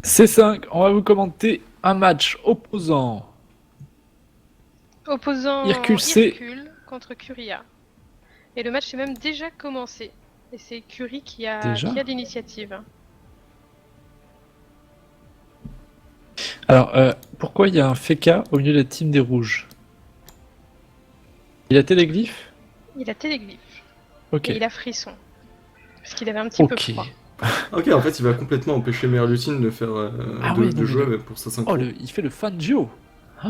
C5, on va vous commenter un match Opposant Hercule C. Hercule contre Curia. Et le match est même déjà commencé. Et c'est Curie qui a Déjà. l'initiative. Alors, pourquoi il y a un Feka au milieu de la team des rouges? Il a téléglyphe? Il a téléglyphe. Ok. Et il a frisson. Parce qu'il avait un petit peu Ok. froid. Ok, en fait, il va complètement empêcher Merlutine de faire Ah de, oui, de non, mais jouer le- pour sa synchro. Oh, il fait le fan duo. Oh,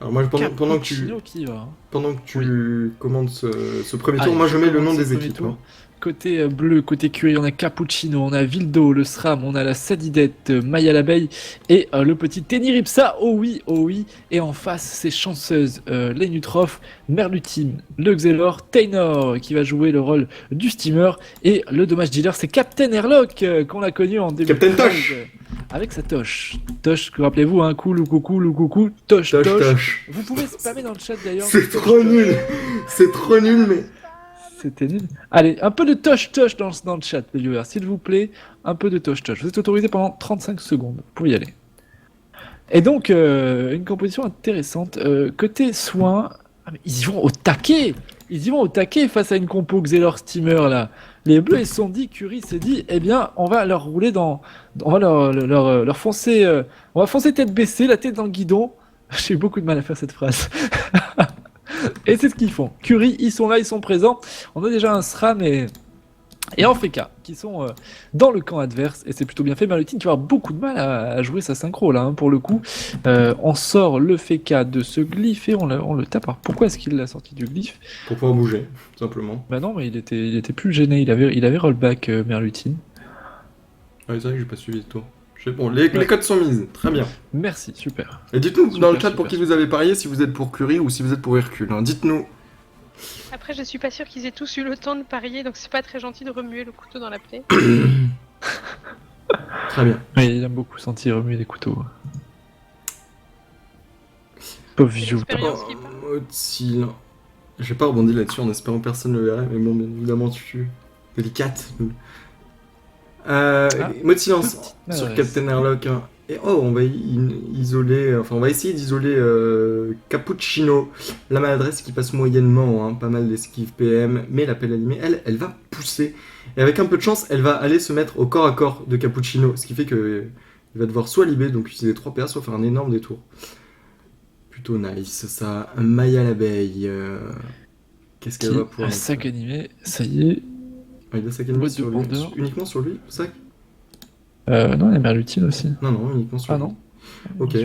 Alors moi, pendant que tu, Cappuccino qui va. pendant que tu commandes ce premier tour, Allez, moi je mets le nom commence ce des premier équipes. tour. Hein. Côté bleu, côté cuir, on a Cappuccino, on a Vildo, le SRAM, on a la Sadidette, Maya l'abeille et le petit Teniripsa. Oh oui. Et en face, ces chanceuses, les Nutrof, Merlutine, le Xelor, Taynor qui va jouer le rôle du steamer et le dommage dealer, c'est Captain Airlock qu'on a connu en début Captain de Tosh. live, avec sa toche. Toche, que rappelez-vous, hein, cool, coucou, toche. Tosh. Vous pouvez spammer dans le chat d'ailleurs. C'est trop nul. C'est trop nul, mais... C'était nul. Allez, un peu de toche dans le chat, les viewers, s'il vous plaît. Un peu de toche. Vous êtes autorisé pendant 35 secondes. Vous pouvez y aller. Et donc, une composition intéressante. Côté soins, ils y vont au taquet. Ils y vont au taquet face à une compo Xelor Steamer, là. Les bleus, ils se sont dit, Curie s'est dit, eh bien, on va leur rouler dans... On va leur foncer... on va foncer tête baissée, la tête dans le guidon. J'ai eu beaucoup de mal à faire cette phrase. Et c'est ce qu'ils font. Curie, ils sont là, ils sont présents. On a déjà un SRAM et en Feka qui sont dans le camp adverse. Et c'est plutôt bien fait. Merlutine, tu vas avoir beaucoup de mal à jouer sa synchro là, hein, pour le coup. On sort le Feka de ce glyphe et on le tape. Alors pourquoi est-ce qu'il l'a sorti du glyphe? Pour pouvoir bouger, tout simplement. Bah non, mais il était plus gêné. Il avait rollback Merlutine. Ah, c'est vrai que j'ai pas suivi le tour. Bon, les codes sont mises, très bien. Merci, super. Et dites-nous dans le chat Super, pour qui super. vous avez parié, si vous êtes pour Curie ou si vous êtes pour Hercule. Hein. Dites-nous. Après, je suis pas sûre qu'ils aient tous eu le temps de parier, donc c'est pas très gentil de remuer le couteau dans la plaie. Très bien. Oui, il aime beaucoup sentir remuer les couteaux. Pauvre vieux. L'expérience qui parle. Motile. J'ai pas rebondi là-dessus en espérant que personne le verrait, mais bon, bien évidemment, tu es délicate. Mot de silence petite sur maladresse. Captain Airlock. Hein. Et on va isoler, enfin on va essayer d'isoler Cappuccino, la maladresse qui passe moyennement, hein, pas mal d'esquive PM, mais la pelle animée, elle va pousser. Et avec un peu de chance, elle va aller se mettre au corps à corps de Cappuccino, ce qui fait que il va devoir soit libérer, donc utiliser 3 PA, soit faire un énorme détour. Plutôt nice, ça. Maya l'abeille. Qu'est-ce qu'elle va pouvoir Un mettre sac animé, ça y est. Ah, il a sac animé Boîte de sur lui. Pandore. Uniquement sur lui, sac? Non, il y a Merlutine aussi. Non, uniquement sur Ah lui. non. Ok.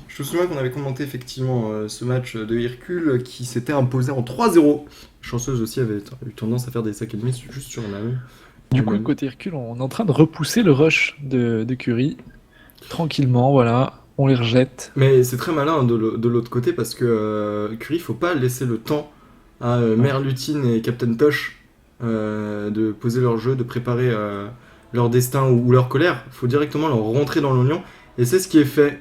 Je me souviens qu'on avait commenté effectivement ce match de Hercule qui s'était imposé en 3-0. Chanceuse aussi avait eu tendance à faire des sacs ennemis juste sur la même. Du coup, côté Hercule, on est en train de repousser le rush de Curie. Tranquillement, voilà. On les rejette. Mais c'est très malin de l'autre côté parce que Curie, faut pas laisser le temps à Merlutine et Captain Tosh de poser leur jeu, de préparer leur destin ou leur colère. Faut directement leur rentrer dans l'oignon. Et c'est ce qui est fait.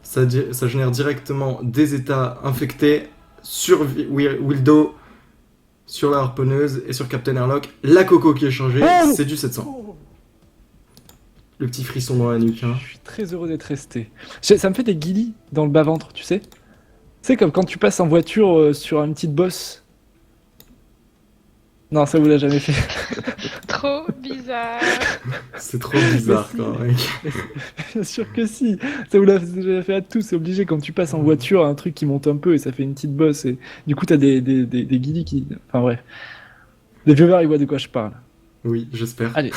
Ça génère directement des états infectés sur Wildo, sur la harponneuse et sur Captain Airlock. La coco qui est changée, c'est du 700. Le petit frisson dans la nuque. Hein. Je suis très heureux d'être resté. Ça me fait des guilis dans le bas-ventre, tu sais. C'est comme quand tu passes en voiture sur une petite bosse. Non, ça vous l'a jamais fait. Trop bizarre. C'est trop bizarre Mais si. quand même. Bien sûr que si. Ça vous l'a déjà fait à tous. C'est obligé quand tu passes en voiture, un truc qui monte un peu et ça fait une petite bosse. Et du coup, t'as des guilis qui. Enfin bref. Les viewers, ils voient de quoi je parle. Oui, j'espère. Allez.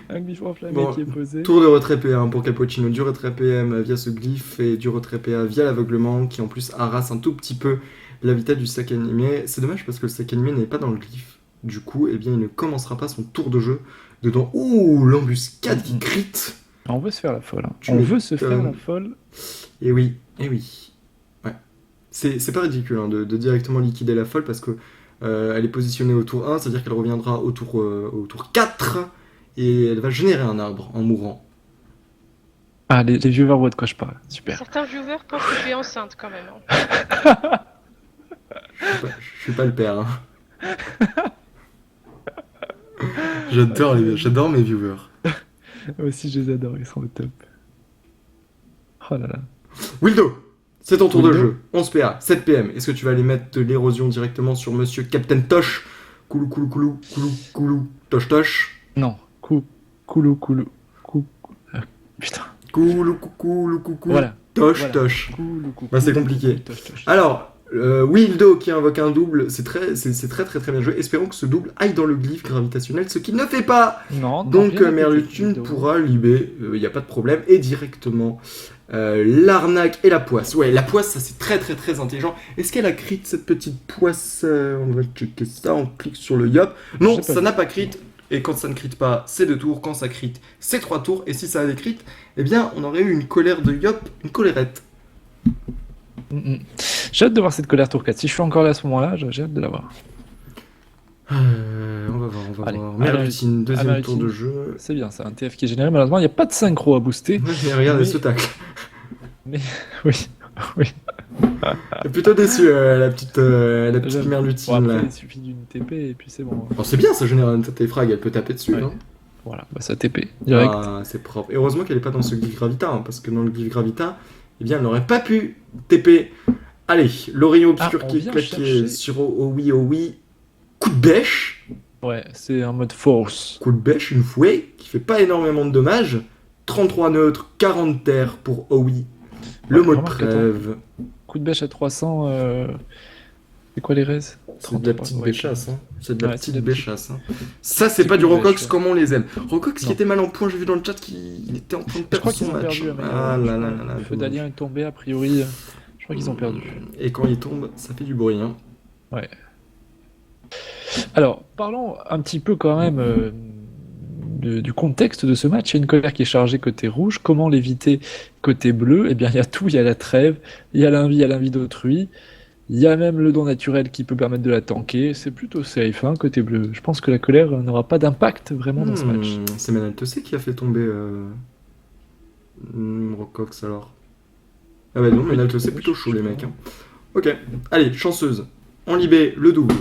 Un glyphe enflammé Bon, qui est posé. Tour de retrait PA pour Cappuccino, du retrait PM via ce glyphe et du retrait PA via l'aveuglement qui en plus harasse un tout petit peu la vitesse du sac animé. C'est dommage parce que le sac animé n'est pas dans le glyphe. Du coup, eh bien, il ne commencera pas son tour de jeu dedans. Ouh, l'embuscade qui crit. On veut se faire la folle. Hein. Tu On m'étonnes. veut se faire la folle. Et oui. Ouais. C'est pas ridicule hein, de directement liquider la folle parce que elle est positionnée au tour 1, c'est-à-dire qu'elle reviendra au tour 4 et elle va générer un arbre en mourant. Ah, les viewers voient de quoi je parle. Super. Certains viewers pensent que tu es enceinte quand même. Hein. Je suis pas le père. Hein. J'adore mes viewers. Moi aussi, je les adore, ils sont au top. Oh là là. Wildo, c'est ton tour de Wildo. jeu. 11 PA, 7 PM. Est-ce que tu vas aller mettre de l'érosion directement sur monsieur Captain Tosh? Coulou, coulou, coulou, coulou, coulou, tosh, tosh. Non, coulou, putain. Coulou, coulou, coucou, Voilà. tosh, Voilà. tosh. Coulou, Bah, c'est compliqué. Tosh. Alors, Wildo qui invoque un double, c'est très bien joué. Espérons que ce double aille dans le glyphe gravitationnel, ce qu'il ne fait pas. Non, Donc rien à Merlutine côté, pourra libérer, il n'y a pas de problème, et directement l'arnaque et la poisse. Ouais, la poisse, ça c'est très intelligent. Est-ce qu'elle a crit cette petite poisse? On va checker ça, on clique sur le yop. Non, J'ai pas ça vu. n'a pas crit, et quand ça ne crit pas, c'est 2 tours. Quand ça crit, c'est 3 tours. Et si ça avait crit, eh bien, on aurait eu une colère de yop, une colérette. J'ai hâte de voir cette colère tour 4. Si je suis encore là à ce moment-là, j'ai hâte de la voir. On va voir. Allez, Merlutine, deuxième Merlutine. tour de jeu. C'est bien, c'est un TF qui est généré. Malheureusement, il n'y a pas de synchro à booster. Ouais, mais regardez Mais- ce tacle. Oui. Je suis plutôt déçu, la petite J'aime. Merlutine. Bon, après, là. il suffit d'une TP et puis c'est bon. Alors, c'est bien, ça génère un tes frags, elle peut taper dessus. Ouais. Hein. Voilà, bah, ça TP direct. Ah, c'est propre. Et heureusement qu'elle n'est pas dans ce glyphe gravita, hein, parce que dans le glyphe gravita, eh bien, elle n'aurait pas pu TP. Allez, l'Orient obscur Ah, on qui est vient claqué chercher- sur oh oui. Coup de bêche. Ouais, c'est un mode force. Coup de bêche, une fouée, qui fait pas énormément de dommages. 33 neutres, 40 terres pour oh oui. Le Ouais, mode remarque, trêve. Coup de bêche à 300. C'est quoi les raises? C'est de la 33, petite ouais. béchasse, hein. C'est de la Ouais, petite c'est de la béchasse. Hein. Ça, c'est Petit pas du coup de Rocox bêche, ouais. comme on les aime. Rocox qui Non. était mal en point, j'ai vu dans le chat qu'il était en train de Je perdre crois son qu'ils ont match. perdu. Ah là là là là. Le feu dommage. d'Alien est tombé, a priori. Je crois qu'ils ont perdu. Et quand il tombe, ça fait du bruit. Hein. Alors, parlons un petit peu quand même du contexte de ce match. Il y a une colère qui est chargée côté rouge. Comment l'éviter côté bleu? Eh bien, il y a tout. Il y a la trêve, il y a l'envie d'autrui. Il y a même le don naturel qui peut permettre de la tanker. C'est plutôt safe, hein, côté bleu. Je pense que la colère n'aura pas d'impact vraiment dans ce match. C'est Menaltosé qui a fait tomber Rocox alors. Ah bah non, Menaltosé plutôt chaud les mecs. Hein. Ok, allez, chanceuse. On libère le double.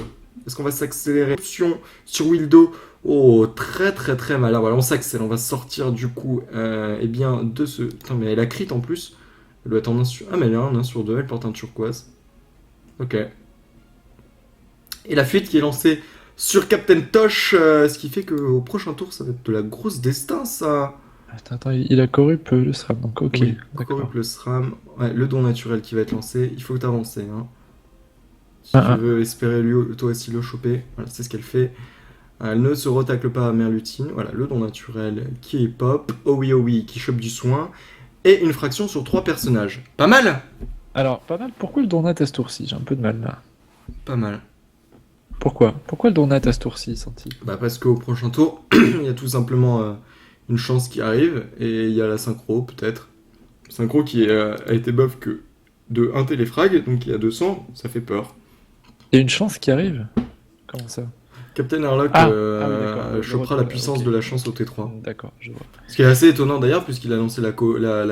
Est-ce qu'on va s'accélérer? Option sur Wildo. Oh, très mal. Ah, voilà, on s'accélère. On va sortir du coup eh bien, de ce... Putain, mais elle a crit en plus. Elle doit être en 1 sur... Ah, mais elle est en 1 sur 2. Elle porte un turquoise. Ok. Et la fuite qui est lancée sur Captain Tosh. Ce qui fait qu'au prochain tour, ça va être de la grosse destin, ça. Attends, il a corrupt le SRAM, donc ok. Oui, D'accord. corrupt le SRAM. Ouais, le don naturel qui va être lancé. Il faut t'avancer. Hein. Si Ah, tu veux espérer lui, toi aussi le choper, voilà, c'est ce qu'elle fait. Elle ne se retacle pas à Merlutine. Voilà, le don naturel qui est pop. Oh oui, qui chope du soin. Et une fraction sur 3 personnages. Pas mal. Alors, pas mal. Pourquoi le donat à ce tour-ci? J'ai un peu de mal là. Pas mal. Pourquoi le donat à ce tour-ci, Santi? Bah parce qu'au prochain tour, il y a tout simplement une chance qui arrive. Et il y a la synchro, peut-être. Synchro qui a été buff que de 1 téléfrag. Donc il y a 200. Ça fait peur. Il y a une chance qui arrive? Comment ça? Captain Harlock Ah, oui, d'accord. chopera la puissance de la chance au T3. D'accord, je vois. Ce qui est assez étonnant d'ailleurs, puisqu'il a lancé la coco. La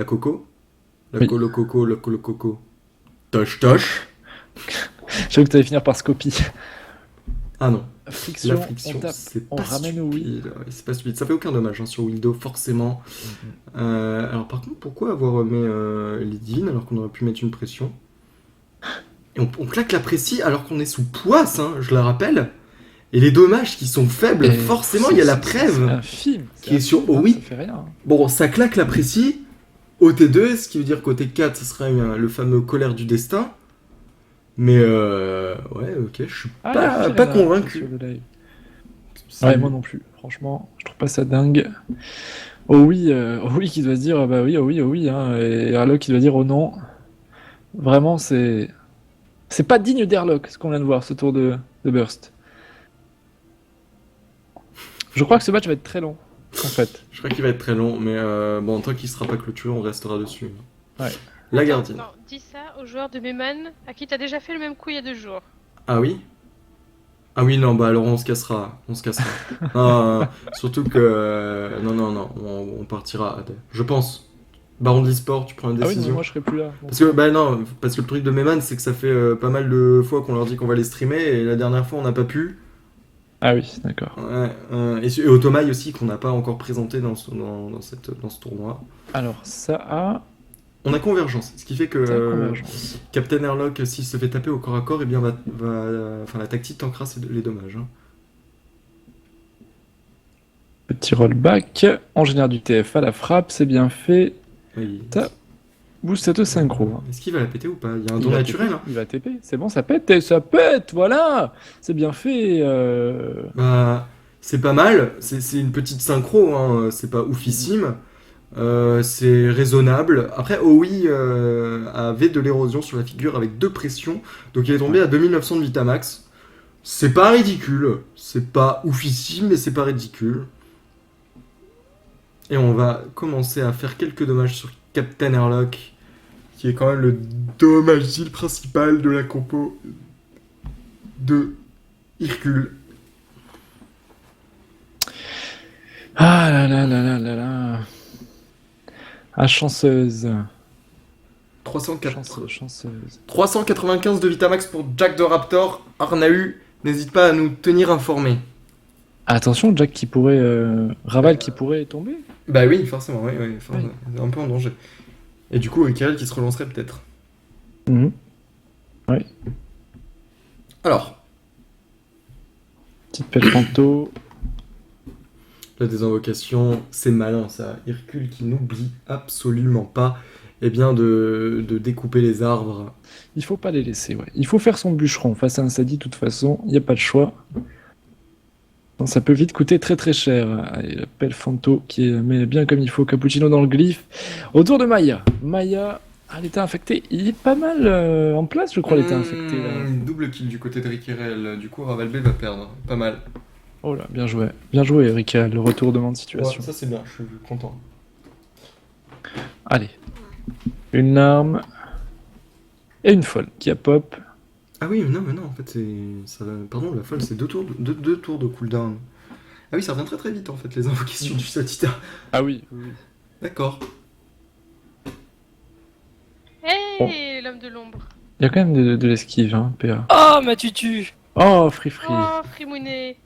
Oui. colo coco. Tosh tosh. J'avoue que tu allais finir par Scopie. Ah non, Friction, la friction, on tape, c'est on pas ramène au oui. stupide. Ouais, c'est pas stupide. Ça fait aucun dommage hein, sur Wildo, forcément. Alors par contre, pourquoi avoir mis les divines alors qu'on aurait pu mettre une pression? Et on claque la précie alors qu'on est sous poisse, hein, je la rappelle. Et les dommages qui sont faibles, Et forcément, il y a la C'est preuve. un film. qui est sur OUI. Ça fait rien. Bon, ça claque la précie au T2, ce qui veut dire qu'au T4, ce serait le fameux colère du destin. Mais ouais, ok, je suis Ah, il y a pas Phil, pas là, convaincu. sur le live. C'est- Ouais, moi non plus. Franchement, je trouve pas ça dingue. Oh oui, qui doit se dire bah oui, oh oui, hein, et Harlock qui doit dire oh non. Vraiment, c'est pas digne d'Harlock ce qu'on vient de voir ce tour de Burst. Je crois que ce match va être très long, en fait. Je crois qu'il va être très long, mais bon, tant qu'il sera pas clôturé, on restera dessus. Ouais. La gardienne. Non, dis ça aux joueurs de Meyman à qui t'as déjà fait le même coup il y a 2 jours. Ah oui? Ah oui, non, bah alors on se cassera. Non, surtout que... non, on partira. Je pense. Baron de l'e-sport, tu prends une Ah oui, non, décision. moi je serai plus là. Bon. Parce que, bah non, parce que le truc de Meyman, c'est que ça fait pas mal de fois qu'on leur dit qu'on va les streamer, et la dernière fois, on n'a pas pu. Ah oui, d'accord. Ouais, et Otomaï aussi, qu'on n'a pas encore présenté dans ce tournoi. Alors, ça a On a convergence, ce qui fait que ça a convergence. Captain Airlock, s'il se fait taper au corps à corps, eh bien enfin, la tactique tankera les dommages. Hein. Petit rollback. On génère du TF à la frappe, c'est bien fait. Oui. Ça boost de synchro. Hein. Est-ce qu'il va la péter ou pas? Il y a un Il don va naturel. TP, Hein. il va TP. C'est bon, ça pète, et ça pète, voilà. C'est bien fait. Bah, c'est pas mal, c'est une petite synchro, hein. C'est pas oufissime. C'est raisonnable. Après, OI avait de l'érosion sur la figure avec 2 pressions, donc il est tombé à 2900 de Vitamax. C'est pas ridicule, c'est pas oufissime, mais c'est pas ridicule. Et on va commencer à faire quelques dommages sur Captain Airlock, qui est quand même le dommage principal de la compo de Hercule. Ah là là là là là là. Ah, chanceuse. 395 Chanceuse. de Vitamax pour Jack de Raptor. Arnahu, n'hésite pas à nous tenir informés. Attention, Jack qui pourrait. Raval qui pourrait tomber. Bah oui, forcément, oui. Enfin, Oui. un peu en danger. Et du coup, Kirel qui se relancerait peut-être. Mhm. Alors, Petite pelle panto. la désinvocation, c'est malin ça. Hercule qui n'oublie absolument pas de découper les arbres. Il faut pas les laisser, ouais. Il faut faire son bûcheron face à un Sadi, de toute façon. Il n'y a pas de choix. Donc, ça peut vite coûter très très cher. Allez, la pelle Fanto qui met bien comme il faut Cappuccino dans le glyphe. Autour de Maya. Maya, l'état infecté. Il est pas mal en place, je crois, l'état infecté. Là. Double kill du côté de Rikirel. Du coup, Ravalbé va perdre. Pas mal. Oh là, bien joué. Bien joué, Eric. Le retournement de situation. Ouais, ça c'est bien, je suis content. Allez. Une arme. Et une folle qui a pop. Ah oui, mais non, en fait, pardon, la folle, c'est 2 tours, deux tours de cooldown. Ah oui, ça revient très très vite, en fait, les invocations du Satita. Ah oui. D'accord. Hey, l'homme de l'ombre. Il y a quand même de l'esquive, hein, PA. Oh, ma tutu. Oh, Free Free. Oh, Frimounet.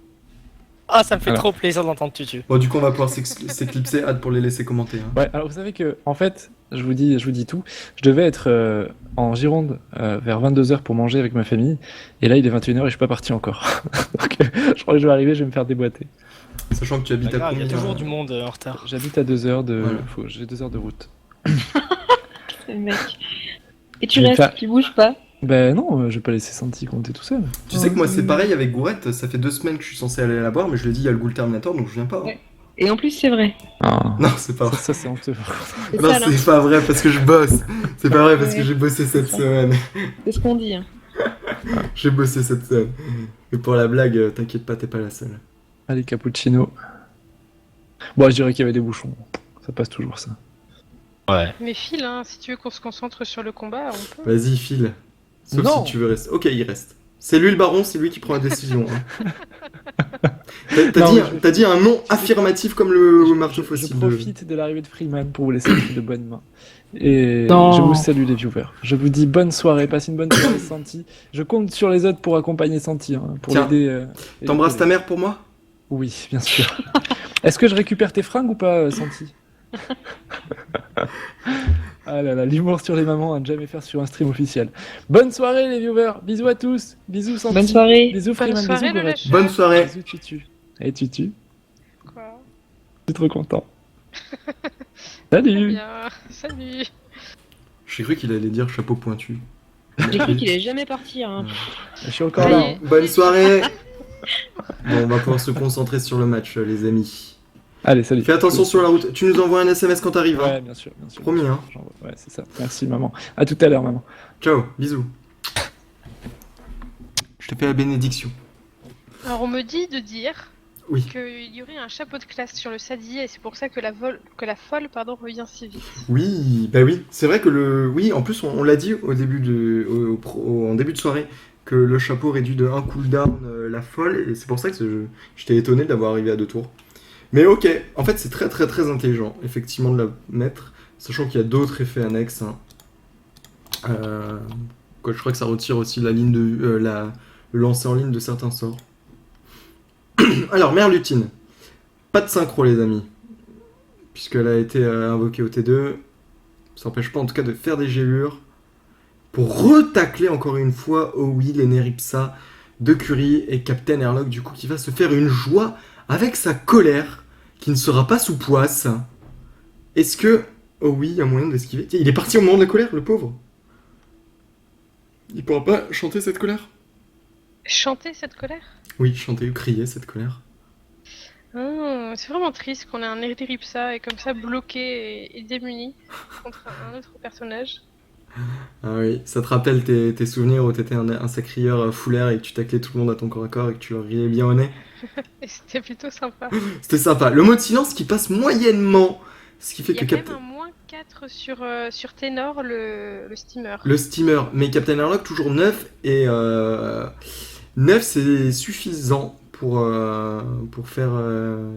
Ah, ça me fait Alors. trop plaisir d'entendre tutu. Bon, du coup, on va pouvoir s'éclipser, hâte pour les laisser commenter. Hein. Ouais, alors vous savez que, en fait, je vous dis tout, je devais être en Gironde vers 22h pour manger avec ma famille, et là il est 21h et je suis pas parti encore. Donc je crois que je vais arriver, je vais me faire déboîter. Sachant que tu habites Pas à grave, il y a combien toujours du monde en retard. J'habite à 2 heures de... Voilà. J'ai 2 heures de route. Le mec. Et tu Je vais restes, faire- tu bouges pas. Ben non, je vais pas laisser Santi compter tout seul. Tu sais que moi, c'est pareil avec Gourette, ça fait 2 semaines que je suis censé aller la voir, mais je lui ai dit, il y a le Ghoul Terminator, donc je viens pas. Hein. Ouais. Et en plus, c'est vrai. Ah. Non, c'est pas Ça, vrai. ça, c'est honteux. C'est Non, ça, là. c'est pas vrai parce que je bosse. C'est pas vrai parce que Ouais. j'ai bossé cette ça. semaine. C'est ce qu'on dit. Hein. J'ai bossé cette semaine. Et pour la blague, t'inquiète pas, t'es pas la seule. Allez, cappuccino. Bon, je dirais qu'il y avait des bouchons. Ça passe toujours, ça. Ouais. Mais file, hein, si tu veux qu'on se concentre sur le combat, on peut. Vas-y, file. Sauf Non. si tu veux rester. Ok, il reste. C'est lui le baron, c'est lui qui prend la décision. Hein. T'as Non, dit, mais t'as dit un nom affirmatif comme le marteau Je fossile. profite de l'arrivée de Freeman pour vous laisser de bonnes mains. Et Non. je vous salue les viewers. Je vous dis bonne soirée, passez une bonne soirée Santi. Je compte sur les autres pour accompagner Santi, hein, pour Tiens, l'aider. T'embrasses ta mère pour moi? Oui, bien sûr. Est-ce que je récupère tes fringues ou pas, Santi? Ah là là, l'humour sur les mamans à ne jamais faire sur un stream officiel. Bonne soirée les viewers, bisous à tous, bisous Santi. Bonne soirée. Bisous Bonne Freeman, soirée, bisous le Gorette. lâcheur. Bonne soirée. Bisous Tutu. Et Tutu, Quoi je suis trop content. Très Salut. bien. Salut. J'ai cru qu'il allait dire chapeau pointu. J'ai cru qu'il allait jamais partir. Hein. Je suis encore Ça là. y hein. est. Bonne soirée. Bon, on va pouvoir se concentrer sur le match, les amis. Allez, salut. Fais attention sur la route. Tu nous envoies un SMS quand t'arrives. Hein. Ouais, bien sûr, bien sûr. Promis, hein. J'envoie. Ouais, c'est ça. Merci maman. À tout à l'heure maman. Ciao, bisous. Je te fais la bénédiction. Alors, on me dit de dire Oui. qu'il y aurait un chapeau de classe sur le Sadi et c'est pour ça que la folle revient si vite. Oui, bah oui. C'est vrai que oui, en plus, on l'a dit au début en début de soirée que le chapeau réduit de 1 cooldown la folle, et c'est pour ça que j'étais étonné de l'avoir arrivé à 2 tours. Mais ok, en fait, c'est très très très intelligent, effectivement, de la mettre, sachant qu'il y a d'autres effets annexes. Hein. Je crois que ça retire aussi la ligne de le lancer en ligne de certains sorts. Alors, Mère Lutine. Pas de synchro, les amis. Puisqu'elle a été invoquée au T2. Ça n'empêche pas, en tout cas, de faire des gélures. Pour retacler encore une fois Owi, l'Eneripsa de Curie et Captain Airlock, du coup, qui va se faire une joie avec sa colère, qui ne sera pas sous poisse. Est-ce que Owi a moyen d'esquiver? Tiens, il est parti au moment de la colère, le pauvre. Il pourra pas chanter cette colère? Chanter cette colère? Oui, chanter ou crier cette colère. C'est vraiment triste qu'on ait un Eleripsa et comme ça bloqué et démuni contre un autre personnage. Ah oui, ça te rappelle tes souvenirs où t'étais un sacrieur full air et que tu taclais tout le monde à ton corps à corps et que tu leur riais bien au nez? Et c'était plutôt sympa. C'était sympa. Le mot de silence qui passe moyennement, ce qui fait Il y a que quand même un moins 4 sur Ténor, le steamer. le steamer, mais Captain Airlock toujours 9 et 9 c'est suffisant pour faire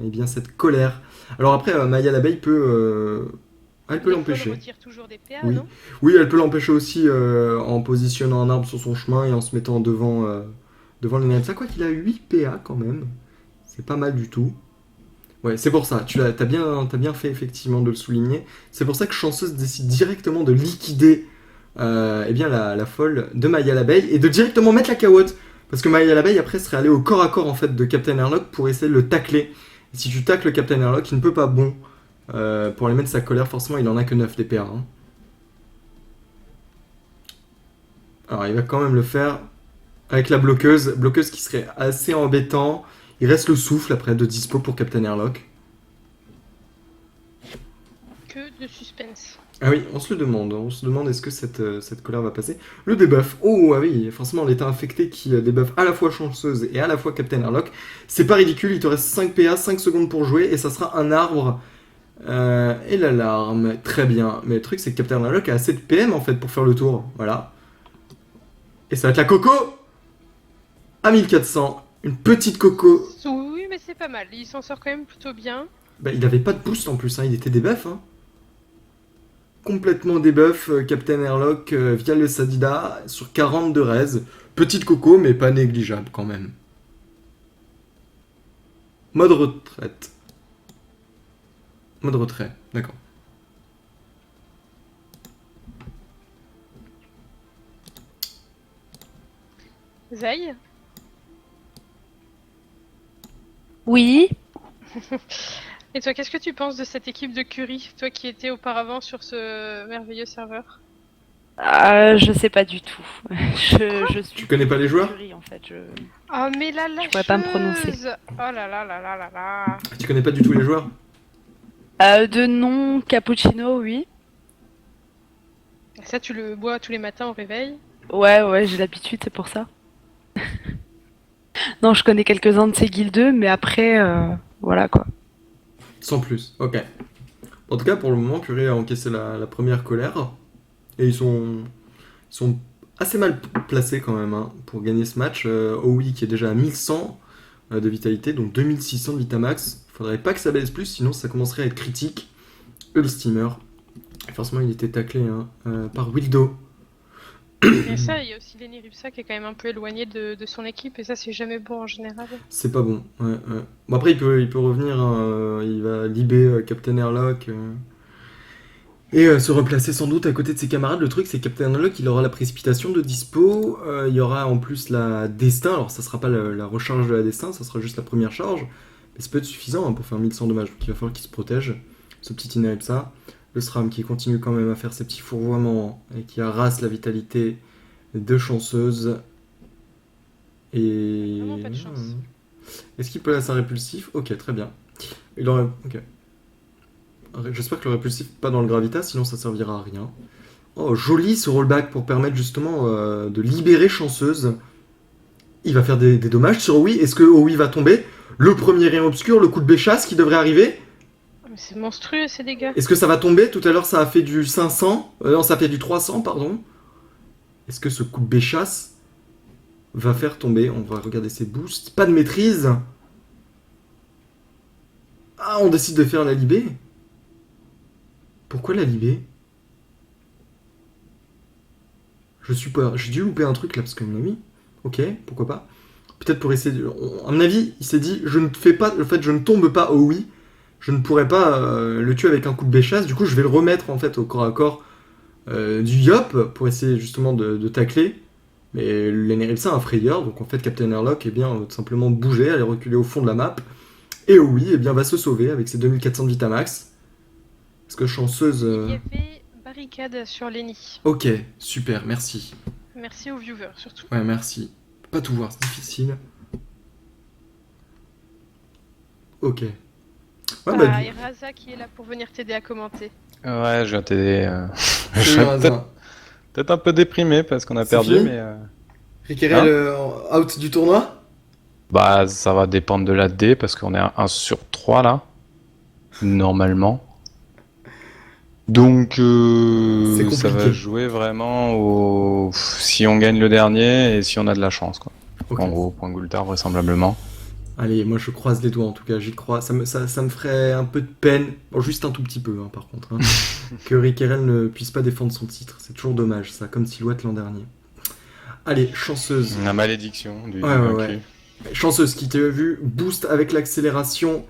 eh bien cette colère. Alors après Maya l'abeille peut elle peut Des fois, l'empêcher. on retire toujours des PA, Oui. non? Oui, elle peut l'empêcher aussi en positionnant un arbre sur son chemin et en se mettant devant le Nenepsa. Quoi qu'il a 8 PA quand même. C'est pas mal du tout. Ouais, c'est pour ça. T'as bien fait effectivement de le souligner. C'est pour ça que Chanceuse décide directement de liquider eh bien, la folle de Maya l'abeille et de directement mettre la cawotte. Parce que Maya l'abeille après serait allée au corps à corps en fait de Captain Airlock pour essayer de le tacler. Et si tu tacles Captain Airlock, il ne peut pas pour aller mettre sa colère, forcément il en a que 9 DPA. Hein. Alors il va quand même le faire avec la bloqueuse qui serait assez embêtant. Il reste le souffle après de dispo pour Captain Airlock. Que de suspense. Ah oui, on se demande est-ce que cette colère va passer. Le debuff, oh ah oui, forcément l'état infecté qui débuffe à la fois Chanceuse et à la fois Captain Airlock. C'est pas ridicule, il te reste 5 PA, 5 secondes pour jouer et ça sera un arbre. Et l'alarme, très bien. Mais le truc c'est que Captain Airlock a assez de PM en fait pour faire le tour, voilà. Et ça va être la Coco à 1400, une petite Coco. Oui, mais c'est pas mal. Il s'en sort quand même plutôt bien. Bah il avait pas de boost en plus, hein. Il était debuff. Hein. Complètement debuff, Captain Airlock via le Sadida sur 40 de raise. Petite Coco mais pas négligeable quand même. Mode retraite. Mode retrait, d'accord. Zay? Oui, Et toi, qu'est-ce que tu penses de cette équipe de Curie? Toi qui étais auparavant sur ce merveilleux serveur. je sais pas du tout. Je suis Tu connais pas les joueurs? jury, en fait. Oh, mais la lâcheuse! pourrais pas me prononcer. Oh là là là là là là! Tu connais pas du tout les joueurs? De nom cappuccino, oui. Ça, tu le bois tous les matins au réveil. Ouais, j'ai l'habitude, c'est pour ça. Non, je connais quelques-uns de ces guildeux, mais après, voilà quoi. Sans plus, ok. En tout cas, pour le moment, Curie a encaissé la première colère. Et ils sont assez mal placés quand même hein, pour gagner ce match. Owi qui est déjà à 1100 de vitalité, donc 2600 de Vitamax. Faudrait pas que ça baisse plus, sinon ça commencerait à être critique. Et le steamer. Et forcément, il était taclé hein, par Wildo. Et ça, il y a aussi Lenny Ripsa qui est quand même un peu éloigné de son équipe, et ça, c'est jamais bon en général. C'est pas bon. Ouais. Bon, après, il peut revenir. Hein, il va libérer Captain Airlock. Et se replacer sans doute à côté de ses camarades. Le truc, c'est que Captain Airlock, il aura la précipitation de dispo. Il y aura en plus la destin. Alors, ça sera pas la recharge de la destin, ça sera juste la première charge. Mais ça peut être suffisant hein, pour faire 1100 dommages. Donc, il va falloir qu'il se protège. Ce petit Ineripsa. Le SRAM qui continue quand même à faire ses petits fourvoiements et qui arrasse la vitalité de Chanceuse. Et. Vraiment pas de chance. Est-ce qu'il peut laisser un répulsif? Ok, très bien. Il aurait. Ok. J'espère que le répulsif n'est pas dans le gravitas, sinon ça servira à rien. Oh, joli ce rollback pour permettre justement de libérer Chanceuse. Il va faire des dommages sur Owi. Est-ce que Owi va tomber? Le premier rayon obscur, le coup de béchasse qui devrait arriver. Mais c'est monstrueux ces dégâts. Est-ce que ça va tomber? Tout à l'heure ça a fait du 500. Non, ça a fait du 300, pardon. Est-ce que ce coup de béchasse va faire tomber? On va regarder ses boosts. Pas de maîtrise. Ah, on décide de faire la libé. Pourquoi la libé? J'ai dû louper un truc là parce que mon ami. Ok, pourquoi pas. Peut-être pour essayer à mon avis, il s'est dit, je ne tombe pas au oui. Je ne pourrais pas le tuer avec un coup de béchasse. Du coup, je vais le remettre en fait au corps à corps du yop pour essayer justement de tacler. Mais l'Eneripsa a un frayeur, donc en fait Captain Airlock tout simplement bouger, aller reculer au fond de la map. Et oui, va se sauver avec ses 2400 de Vitamax. Parce que chanceuse... Il y avait barricade sur Lenny. Ok, super, merci. Merci aux viewers surtout. Ouais, merci. Pas tout voir, c'est difficile. Ok. Ouais, Et Raza qui est là pour venir t'aider à commenter. Ouais, je viens t'aider. Je salut, suis Raza. peut-être un peu déprimé parce qu'on a C'est perdu, fini mais Riquerel out du tournoi. bah ça va dépendre de la D parce qu'on est à 1 sur 3 là, normalement. Donc C'est compliqué. ça va jouer vraiment au si on gagne le dernier et si on a de la chance quoi. Ok. En gros, point Goultard vraisemblablement. Allez, moi je croise les doigts en tout cas, j'y crois. Ça me ferait un peu de peine, bon, juste un tout petit peu par contre, que Riquerel ne puisse pas défendre son titre. C'est toujours dommage ça, comme Silhouette l'an dernier. Allez, chanceuse. La malédiction du Ouais. vaincu. Chanceuse qui t'a vu, boost avec l'accélération.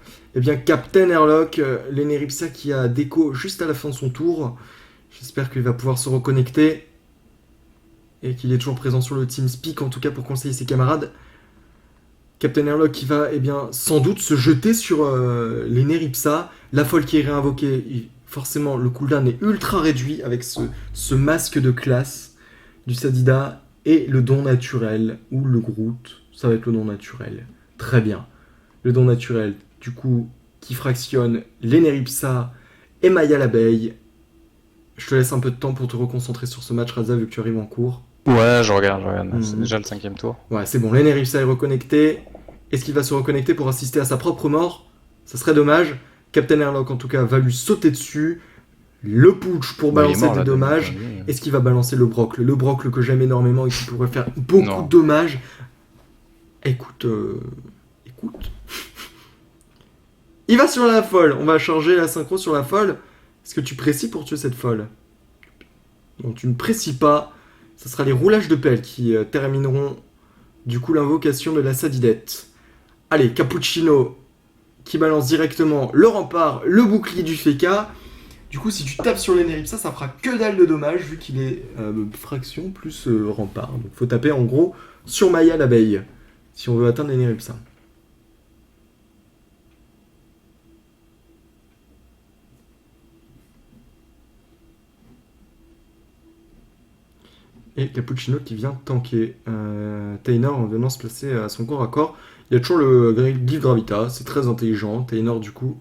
Captain Airlock, l'Eneripsa qui a déco juste à la fin de son tour. J'espère qu'il va pouvoir se reconnecter. Et qu'il est toujours présent sur le TeamSpeak, en tout cas pour conseiller ses camarades. Captain Airlock qui va sans doute se jeter sur l'Eneripsa. La folle qui est réinvoquée, forcément le cooldown est ultra réduit avec ce masque de classe du Sadida et le don naturel, ou le Groot, ça va être le don naturel. Très bien. Le don naturel, du coup, qui fractionne l'Eneripsa et Maya l'abeille. Je te laisse un peu de temps pour te reconcentrer sur ce match, Raza, vu que tu arrives en cours. Ouais, je regarde. C'est Mhm. déjà le 5e tour. Ouais, c'est bon, l'Eneripsa est reconnecté. Est-ce qu'il va se reconnecter pour assister à sa propre mort? Ça serait dommage. Captain Airlock, en tout cas, va lui sauter dessus. Le putsch pour Bah, il est balancer mort, des là, dommages. depuis, lui. Est-ce qu'il va balancer le brocle? Le brocle que j'aime énormément et qui pourrait faire beaucoup Non. de dommages. Écoute. Il va sur la folle. On va changer la synchro sur la folle. Est-ce que tu précis pour tuer cette folle? Non, tu ne précis pas. Ce sera les roulages de pelle qui termineront du coup l'invocation de la Sadidette. Allez, Cappuccino qui balance directement le rempart, le bouclier du Feka. Du coup, si tu tapes sur l'Eneripsa, ça fera que dalle de dommages vu qu'il est fraction plus rempart. Donc faut taper en gros sur Maya l'abeille si on veut atteindre l'Eneripsa. Et Cappuccino qui vient tanker. Taynor en venant se placer à son corps à corps. Il y a toujours le Glyph Gravita, c'est très intelligent. Taynor du coup,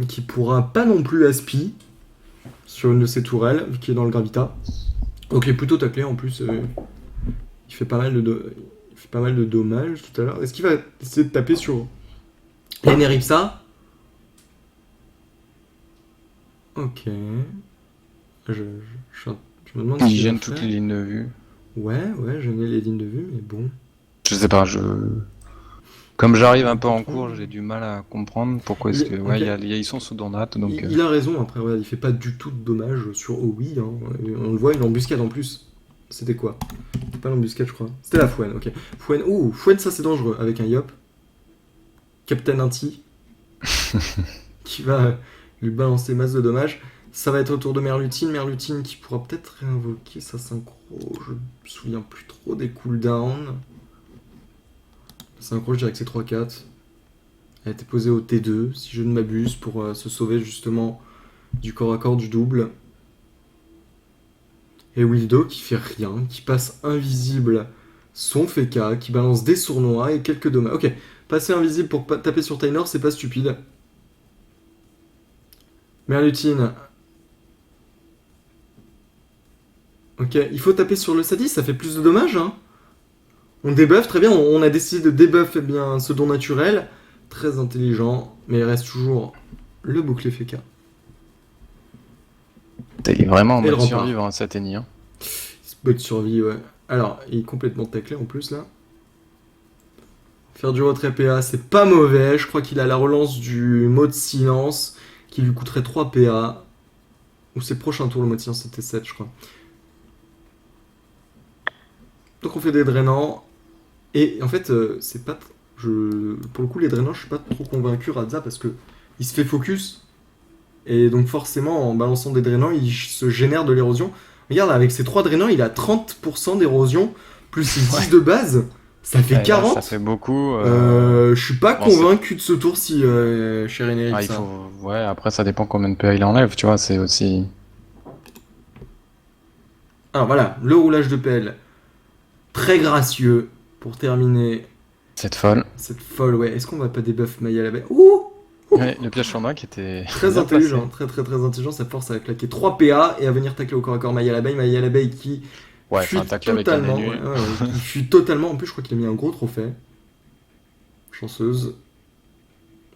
qui pourra pas non plus aspi sur une de ses tourelles, vu qu'il est dans le Gravita. Donc il est plutôt taclé en plus. Il fait pas mal de dommages tout à l'heure. Est-ce qu'il va essayer de taper sur l'Eneripsa? Ok. Je me demande Il s'il gêne va toutes faire. les lignes de vue. Ouais, gêner les lignes de vue, mais bon. Je sais pas, comme j'arrive un peu en cours, j'ai du mal à comprendre pourquoi est-ce que... Ok. Ouais, ils sont sous Dornate, donc... Il a raison, après, regarde, il fait pas du tout de dommages sur OUI. On le voit, une embuscade en plus. C'était quoi? C'était pas l'embuscade, je crois. C'était la Fouenne, ok. Fouenne, ça c'est dangereux, avec un Yop. Captain Inti. Qui va lui balancer masse de dommages. Ça va être au tour de Merlutine. Merlutine qui pourra peut-être réinvoquer sa synchro. Je me souviens plus trop des cooldowns. La synchro, je dirais que c'est 3-4. Elle a été posée au T2, si je ne m'abuse, pour se sauver justement du corps à corps du double. Et Wildo qui fait rien, qui passe invisible son Feka, qui balance des sournois et quelques dommages. Ok, passer invisible pour taper sur Taynor, c'est pas stupide. Merlutine. Ok, il faut taper sur le Sadis, ça fait plus de dommages. Hein. On debuff, très bien, on a décidé de debuff ce don naturel. Très intelligent, mais il reste toujours le bouclier Feka. T'es vraiment en Et le mode rempart. survivre, hein, Sateni. Hein. Bug survie, ouais. Alors, il est complètement taclé en plus là. Faire du retrait PA, c'est pas mauvais. Je crois qu'il a la relance du mot de silence qui lui coûterait 3 PA. Ou ses prochains tours, le mot de silence c'était 7, je crois. Donc on fait des drainants. Et en fait, c'est pas. Pour le coup, les drainants, je suis pas trop convaincu, Radza, parce que il se fait focus. Et donc, forcément, en balançant des drainants, il se génère de l'érosion. Regarde, avec ces 3 drainants, il a 30% d'érosion, plus ses 10 de base. Ça fait Ouais, là, 40. ça fait beaucoup. Je suis pas bon, convaincu de ce tour-ci, cher Eneric. Ah, il faut... Ouais, après, ça dépend combien de PA il enlève, tu vois, c'est aussi... Alors voilà, le roulage de pelle. Très gracieux pour terminer Cette folle. cette folle. Ouais, est-ce qu'on va pas débuff Maya la baie? Ouh! Ouais, le piège tournoi qui était... Très bien intelligent, placé. très intelligent. Ça force à claquer 3 PA et à venir tacler au corps à corps Maya l'abeille. Maya l'abeille qui Ouais, fuit enfin, tacle avec un totalement. élu. Il fuit totalement. En plus, je crois qu'il a mis un gros trophée. Chanceuse.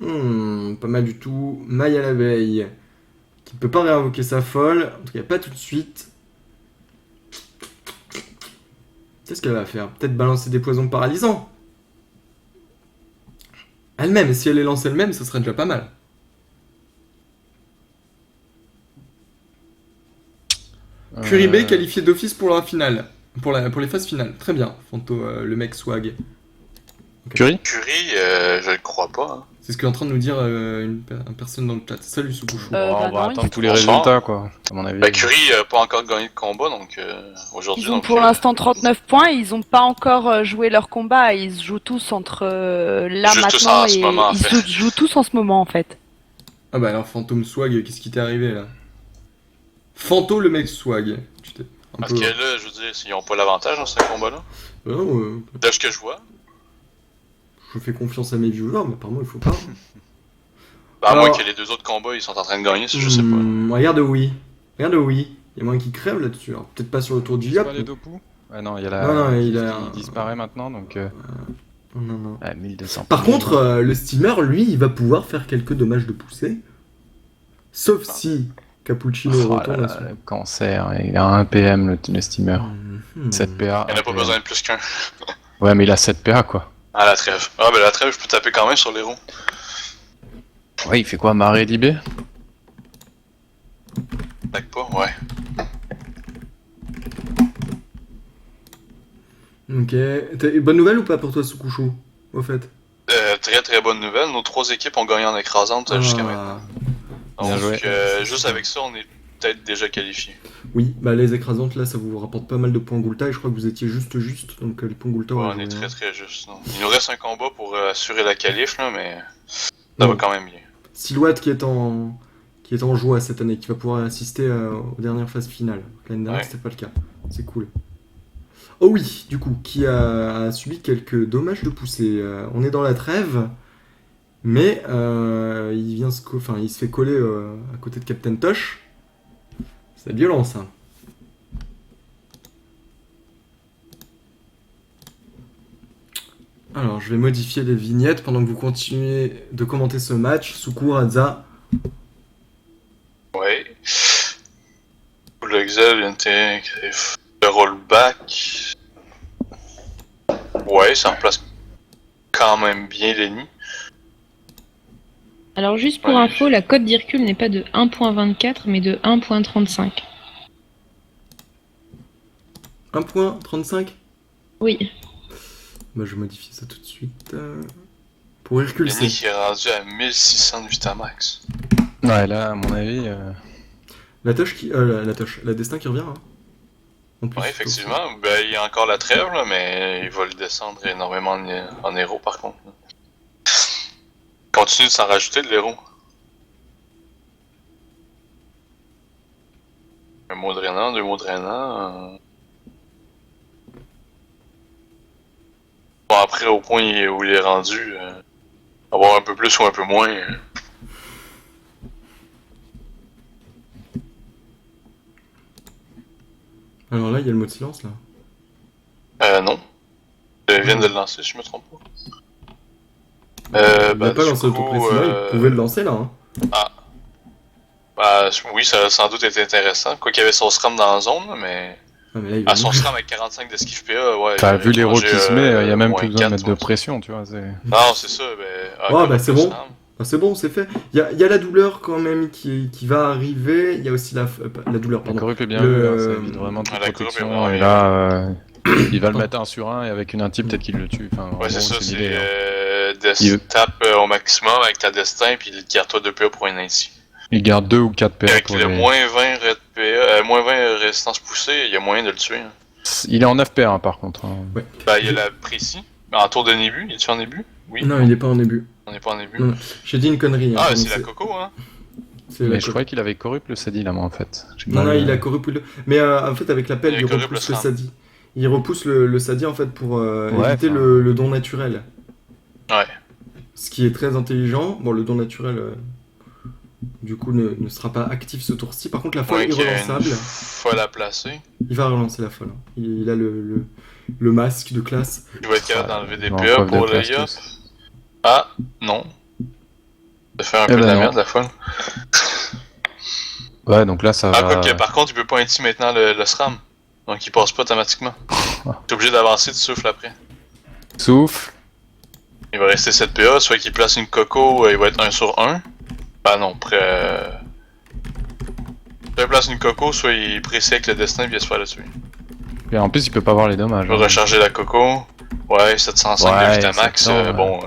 Pas mal du tout. Maya l'abeille qui ne peut pas réinvoquer sa folle. En tout cas, pas tout de suite. Qu'est-ce qu'elle va faire? Peut-être balancer des poisons paralysants. Elle-même, si elle les lance elle-même, ça serait déjà pas mal. Curibé qualifié d'office pour la finale. Pour les phases finales. Très bien, Fanto, le mec swag. Curie Curie, je le crois pas. Hein. C'est ce qu'est en train de nous dire une personne dans le chat. Salut Soukouchou. Bon, on bah va non, attendre ils- tous les Bonsoir. résultats, quoi, à mon avis. Bah, Curie pas encore gagné de combat, donc aujourd'hui. Ils ont donc, pour l'instant 39 points, ils ont pas encore joué leur combat, ils se jouent tous entre là Juste tous maintenant en ce et moment, en ils fait. se jouent tous en ce moment en fait. Ah bah alors Fantôme swag, qu'est-ce qui t'est arrivé là? Fanto le mec swag. Tu t'es un Parce peu... que là, je veux dire, ils ont pas l'avantage dans ce combat-là. Non, De ce que je vois. je fais confiance à mes viewers, mais apparemment il faut pas. Bah, à Alors- moins que les 2 autres combats, ils sont en train de gagner, ça, je sais pas. Regarde oui. Regarde oui. Il y a moins qui crève là-dessus. Alors peut-être pas sur le tour du C'est Yop. pas les Dopu Ouais, non, il y a la... Non, il a- qui disparaît maintenant, donc... Non. 1200. Par contre, le steamer, lui, il va pouvoir faire quelques dommages de poussée. Sauf si Cappuccino Oh là retourne là, à son... le cancer, il a 1 PM le steamer. 7 PA. Il n'y en a pas 1 PM. besoin de plus qu'un. Ouais, mais il a 7 PA, quoi. Ah, la trêve. Ah, bah, la trêve, je peux taper quand même sur les ronds. Ouais, il fait quoi, Marée d'IB Tac pas, ouais. Ok. Bonne nouvelle ou pas pour toi, Soukouchou, au fait? Très bonne nouvelle. Nos 3 équipes ont gagné en écrasante jusqu'à maintenant. Bien joué. Donc, juste avec ça, on est peut-être déjà qualifié. Oui, bah les écrasantes là, ça vous rapporte pas mal de points Goulta et je crois que vous étiez juste, donc les points Goulta. Ouais, ouais, on est ouais. très juste. Non. Il nous reste un combat pour assurer la qualif, là, mais ça va quand même bien. Silhouette qui est en joie cette année, qui va pouvoir assister aux dernières phases finales. L'année dernière, Ouais. c'était pas le cas. C'est cool. Oh oui, du coup, qui a subi quelques dommages de poussée. On est dans la trêve, mais il se fait coller à côté de Captain Tosh. C'est violent ça. Alors, je vais modifier les vignettes pendant que vous continuez de commenter ce match. Soukou, Radza. Ouais. Le Excel, le rollback. Ouais, ça remplace quand même bien l'ennemi. Alors juste pour Ouais. info, la cote d'Hercule n'est pas de 1.24 mais de 1.35. 1.35. Oui. Bah, je vais modifier ça tout de suite. Pour Hercule, L'ennemi c'est qui est rendu à 1600 Vitamax. Ouais, là, à mon avis... la Tosh qui. La Destin qui revient. Hein. En plus, Ouais, effectivement. Ben, il y a encore la trêve, là, mais il va le descendre énormément en héros, par contre. Continue de s'en rajouter de l'héros. Un mot drainant, 2 mots drainants. Bon, après, au point où il est rendu, avoir un peu plus ou un peu moins. Alors là, il y a le mot de silence là. Non. Je viens de le lancer, si je me trompe pas. Il n'a pas lancé le tour précédent, il pouvait le lancer là. Hein. Bah, oui, ça a sans doute été intéressant. Quoi qu'il y avait son SRAM dans la zone, mais. Ah, mais là, il va Son mourir. SRAM avec 45 d'esquive PA, ouais. T'as il vu avait l'héros mangé, qui se met, il y a même moins plus besoin de 4, mettre de ouais. pression, tu vois. Non, c'est ça, ben. Ouais, bah, c'est bon. SRAM. Ah, c'est bon, c'est fait. Il y a la douleur quand même qui va arriver. Il y a aussi la douleur, La pardon. corrupe est bien Le- vue, hein, ça évite vraiment toute Ah, la corrupe protection. est vraiment Et bien là, Il va le mettre 1 sur 1 et avec une inti, peut-être qu'il le tue. Enfin, en Ouais, c'est gros, ça, c'est c'est l'idée, hein. des tape au maximum avec ta destin, puis il garde toi 2 PA pour une inti. Il garde 2 ou 4 PA Avec pour le les... moins 20 red PA, moins 20 résistance poussée, il y a moyen de le tuer. Hein. Il est en 9 PA hein, par contre. Hein. Bah, il y a la précis. En tour de Nébu, il est-tu en Nébu? Oui. Non, il est pas en début. On n'est pas en Nébu. Non. J'ai dit une connerie. Ah, hein, c'est donc la Coco, hein. c'est la Mais je co- croyais qu'il avait corrupt le Sadi là, moi en fait. Non, non, il a corrupte le... Mais en fait, avec l'appel, Il a il corrupte repousse le le SRAM. Sadi. Il repousse le Sadi, en fait, pour Ouais, éviter enfin. le don naturel. Ouais. Ce qui est très intelligent. Bon, le don naturel, du coup, ne sera pas actif ce tour-ci. Par contre, la folle Ouais, est qu'il y a une relançable. folle à placer. Il va relancer la folle. Hein. Il a le masque de classe. Il va être capable d'enlever des Bon, PA preuve de pour le classe, Yop. tous. Ah, non. Ça fait un Eh peu de ben la non. merde, la folle. Ouais, donc là ça Ah, va. quoique, par contre, il peut pas inti maintenant le SRAM. Donc il passe pas automatiquement. T'es obligé d'avancer, tu souffles après. Souffle. Il va rester 7 PA, soit qu'il place une Coco, il va être 1 sur 1. Bah non, soit il place une Coco, soit il précise avec le destin puis il va se faire le tuer. Et en plus, il peut pas voir les dommages. Il va hein. recharger la Coco. Ouais, 705 Ouais, de Vitamax, 700, ouais. bon...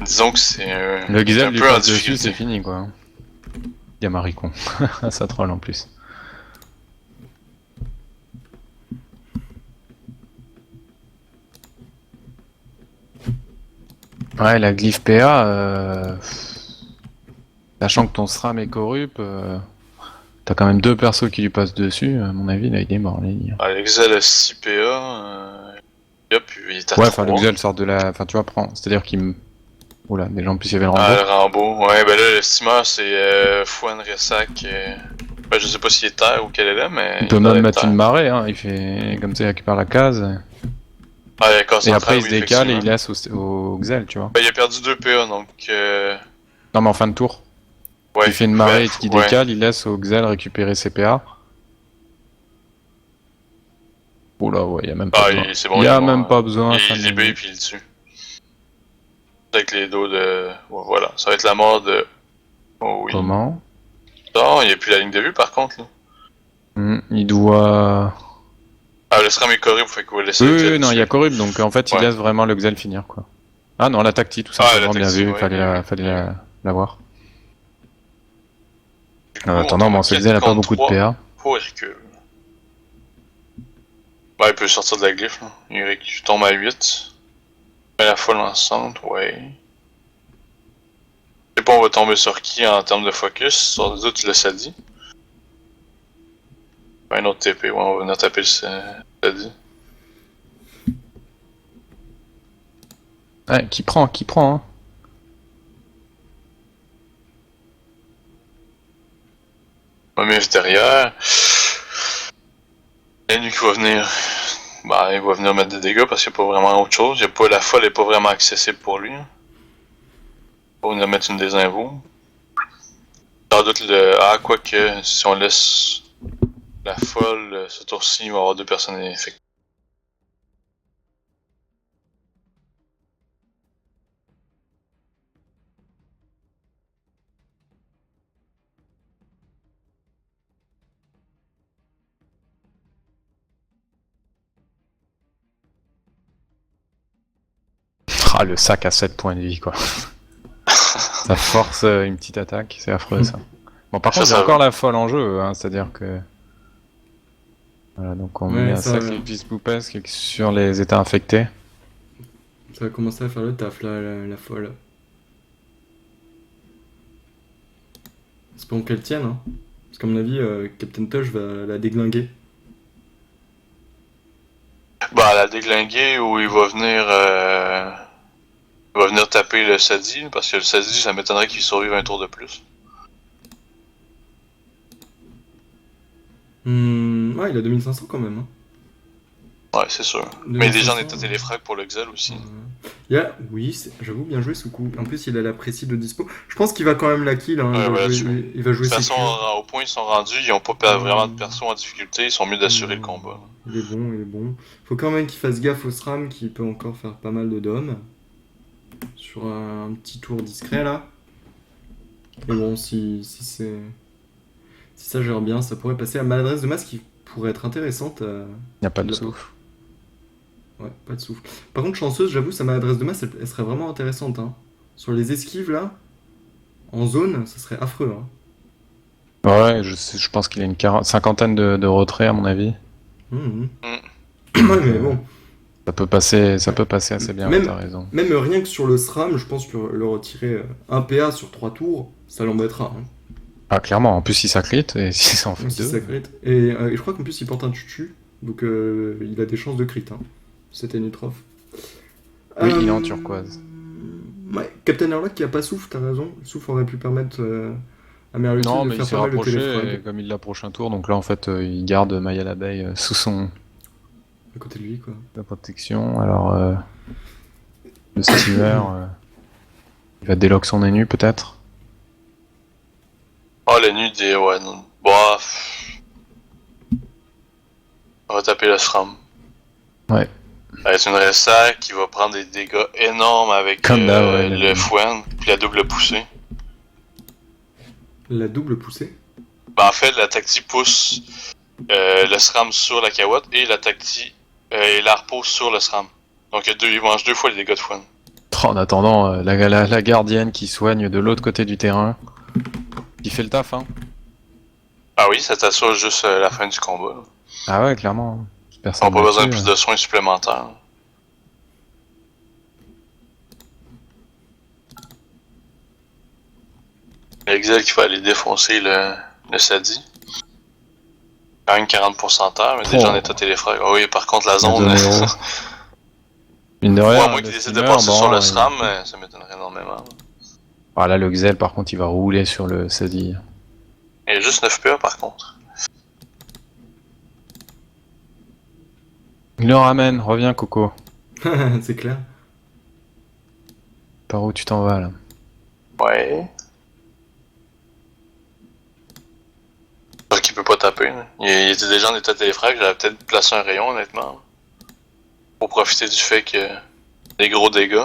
disons que c'est Le un Gizelle lui peu en passe dessus, difficulté. c'est fini quoi. Il y a Maricon. Ça troll en plus. Ouais, la glyphe PA, sachant que ton SRAM est corrupt, t'as quand même 2 persos qui lui passent dessus, à mon avis, là il est mort, là, il... Ah, l'Excel a 6 PA, hop, il est à Ouais, 3. enfin, le Gizelle sort de la... Enfin, tu vois, prends... C'est-à-dire qu'il me... Oula, déjà en plus il y avait le Ah, Rambo. le Rambo. Ouais, ben là, le steamer, c'est Fouane Ressac. Ben, je sais pas s'il est terre ou quel est là, mais. Il peut doit même être mettre terre. une marée, hein, il fait... Comme ça il récupère la case. Ah, il y a casse Et centrale, après il se oui, décale et il effectivement. laisse au Xel, tu vois. Ben, il a perdu 2 PA, donc. Non mais en fin de tour, Ouais, il fait une marée bref, qui ouais. décale, il laisse au Xel récupérer ses PA. Oula, ouais, il y a même pas Ah, besoin. c'est bon, Il y est a mort, même hein. pas besoin. fin Il de libère ligne. puis il le tue. Avec les dos de. Ouais, voilà, ça va être la mort de. Oh oui. Comment Non, il n'y a plus la ligne de vue par contre, là. Il doit... Ah, le SRAM est correct, fait qu'on va laisser Oui, le oui, Xel non, il y a dessus. corrupt, donc en fait il Ouais. laisse vraiment le Xel finir, quoi. Ah non, la tactique, tout Ah, simplement, la bien tactique, vu, ouais, fallait bien l'avoir. Du coup, En on attendant, tombe bon, à ce Xel a pas 4 beaucoup de contre 3 PA. pour Hercule. Ouais, il peut sortir de la glyphe, là. Il tombe à 8. Mais la folle en centre, ouais. Je sais pas, on va tomber sur qui en termes de focus. Sur les autres, tu l'as dit. Un autre TP, ouais, on va venir taper le Sadi. Ouais, qui prend, hein. Ouais, mais derrière. La nuit qui va venir. Bah, il va venir mettre des dégâts parce qu'il n'y a pas vraiment autre chose. La folle est pas vraiment accessible pour lui. Hein. Il va venir mettre une désinvo. Sans doute quoique, si on laisse la folle, ce tour-ci, il va y avoir 2 personnes effectives. Ah, le sac à 7 points de vie, quoi. Ça force une petite attaque, c'est affreux, ça. Bon, par Ça, contre, il y a ça encore va. la folle en jeu, hein, c'est-à-dire que... Voilà, donc on Ouais, met un ça- sacrifice poupesque sur les états infectés. Ça va commencer à faire le taf, là, la folle. Espérons qu'elle tienne, hein. Parce qu'à mon avis, Captain Tosh va la déglinguer. Bah, la déglinguer où il va venir taper le Sadi, parce que le Sadi, ça m'étonnerait qu'il survive un tour de plus. Ouais, il a 2500 quand même. Hein. Ouais, c'est sûr. Mais déjà, on est à téléfrag pour le Xel aussi. Oui, j'avoue, bien joué Soukou. En plus, il a la précise de dispo. Je pense qu'il va quand même la kill. Hein. Ouais, il, va voilà, jouer, il va jouer De toute ses façon, cures. au point où ils sont rendus, ils ont pas vraiment de perso en difficulté, ils sont mieux d'assurer le combat. Il est bon, il est bon. Faut quand même qu'il fasse gaffe au SRAM qui peut encore faire pas mal de dômes. Sur un petit tour discret là. Mais bon, si ça gère bien, ça pourrait passer à maladresse de masse qui pourrait être intéressante. Il n'y a pas de Le- souffle. Ouais, pas de souffle. Par contre, chanceuse, j'avoue, sa maladresse de masse, elle serait vraiment intéressante. Hein. Sur les esquives, là, en zone, ça serait affreux. Hein. Ouais, je pense qu'il a une cinquantaine de retraits à mon avis. Mhm. Ouais, mais bon. Ça peut passer assez bien, Même- t'as raison. Même rien que sur le SRAM, je pense que le retirer 1 PA sur 3 tours, ça l'embêtera. Hein. Ah, clairement, en plus si ça crit, et si ça en fait Même si deux. ça crit. Et je crois qu'en plus, il porte un tutu, donc il a des chances de crit. Hein. C'était Nutrof. Oui, il est en turquoise. Ouais, Captain Airlock qui a pas souffle, t'as raison. Le souffle aurait pu permettre à Merlutin Non, de mais il faire s'est pas mal de rapproché, téléfrag et comme il l'approche un tour, donc là en fait il garde Maya l'abeille sous son à côté de lui, quoi. sa protection. Alors le steamer, il va délock son énu peut-être. Oh, les nuits des. Ouais, non. Bah. On va taper le SRAM. Ouais. C'est une ressac qui va prendre des dégâts énormes avec Comme là, ouais, le fouan, puis la double poussée. La double poussée. Bah, en fait, la tacti pousse le SRAM sur la carotte et la tacti et l'arpo sur le SRAM. Donc il mange 2 fois les dégâts de fouan. En attendant, la gardienne qui soigne de l'autre côté du terrain, qui fait le taf, hein. Ah oui, ça t'assure juste la fin du combat. Là. Ah ouais, clairement. On n'a pas besoin de plus de soins supplémentaires. L'exil qui va aller défoncer le Sadi. Quand même 40% terre, mais déjà en état téléphrague. Ah oui, par contre la zone. Mine de Ouais, rien, à moins le qu'il décide de steamer, passer bon, sur le il- SRAM, ça m'étonnerait énormément. Ah là, le Xel, par contre, il va rouler sur le Sadi. Il y a juste 9 PA par contre. Il le ramène, reviens Coco. C'est clair. Par où tu t'en vas là? Ouais. Parce qu'il peut pas taper. Là. Il était déjà en état téléphrague, j'avais peut-être placé un rayon honnêtement. Pour profiter du fait que des gros dégâts.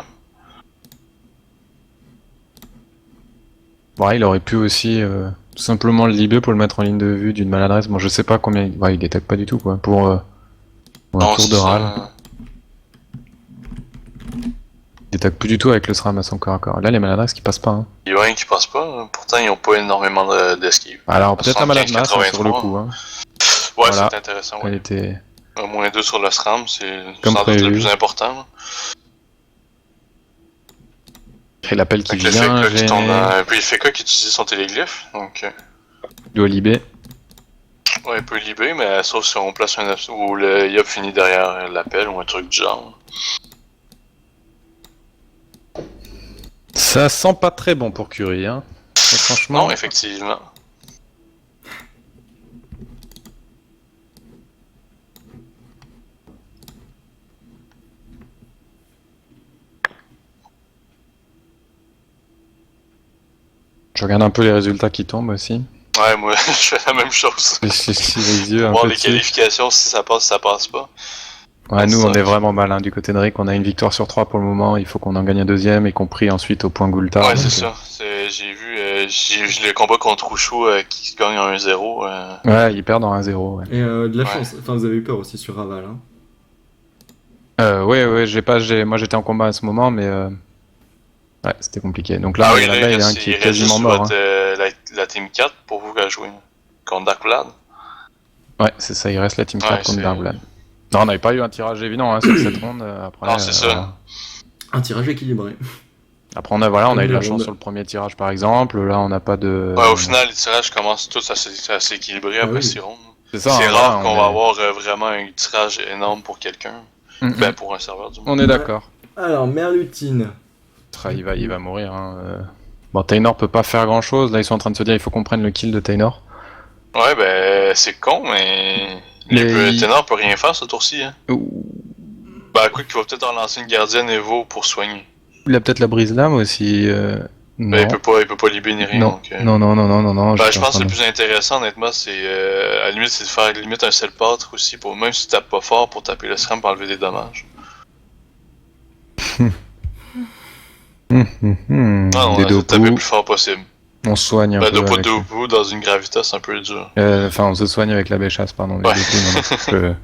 Ouais, il aurait pu aussi tout simplement le libérer pour le mettre en ligne de vue d'une maladresse. Bon, je sais pas combien. Ouais, il détecte pas du tout quoi. Pour un tour de c'est ça. râle. Il détecte plus du tout avec le SRAM à son corps à corps. Là, les maladresses qui passent pas. Hein. Il y a rien qui passe pas, hein. Pourtant ils ont pas énormément d'esquive. Alors, peut-être la malade masse hein, sur le 75-83. coup. Hein. Ouais, Voilà. c'est intéressant, Elle ouais. était. Un moins 2 sur le SRAM, c'est Comme sans doute le prévu. plus important. Là. Et l'appel qui Avec le vient, FK qui tombe gêné. puis le FK qui utilise son téléglyphe, donc Il doit libérer. ouais, il peut libérer, mais sauf si on place un ou le YOP finit derrière l'appel ou un truc du genre. Ça sent pas très bon pour Curie, hein. Ça, franchement. Non, effectivement. Je regarde un peu les résultats qui tombent aussi. Ouais, moi je fais la même chose. Je les yeux un Voir peu les dessus. qualifications, si ça passe pas. Ouais, nous Ça. on est vraiment mal hein, du côté de Rick, on a une victoire sur 3 pour le moment, il faut qu'on en gagne un deuxième, y compris ensuite au point Goulta. Ouais, donc, c'est ça. J'ai vu le combat contre Rouchou qui gagne en 1-0. Ouais, ils perdent en 1-0. Ouais, Et de la Ouais. chance. Enfin, vous avez eu peur aussi sur Raval. Hein. ouais, moi j'étais en combat à ce moment, mais ouais, c'était compliqué. Donc là, il y a la il veille reste, qui il est reste quasiment juste mort. votre, la Team 4 pour vous à jouer contre Dark Vlad. Hein. Ouais, c'est ça, il reste la Team 4 Ouais, contre c'est- Darkblade. Non, on n'avait pas eu un tirage évident hein, sur cette ronde. Après, Non, c'est ça. voilà. Un tirage équilibré. Après, on a eu de la La chance ronde. sur le premier tirage par exemple. Là, on n'a pas de. Ouais, au final, les tirages commencent tous à s'équilibrer Ah après oui. 6 rondes. C'est ça, C'est hein, rare voilà, qu'on on va est- avoir vraiment un tirage énorme pour quelqu'un. Mm, Ben, mm. pour un serveur du moins. On est d'accord. Alors, Merlutine. Il va mourir. Hein. Bon, Taynor peut pas faire grand chose. Là, ils sont en train de se dire il faut qu'on prenne le kill de Taynor. Ouais, ben, c'est con, mais. Mais Ténor peut rien faire ce tour-ci. Hein. Ouh. Ben, quoi qu'il va peut-être relancer une gardienne Evo pour soigner. Il a peut-être la brise lame aussi. Non. Ben, il peut pas libérer ni rien. Non. Donc, Non. Ben, j'étais je en pense que train le de- plus intéressant, honnêtement, c'est à la limite, c'est de faire limite un sel pâtre aussi, pour, même si tu tapes pas fort, pour taper le SRAM pour enlever des dommages. Hum, Non, on des essaie de taper le dopos. plus fort possible. On se soigne un Bah, peu Dopo avec... Dopo dans une Gravitas, c'est un peu dur. Enfin, on se soigne avec la béchasse, pardon. les Ouais. Dopu, non, non,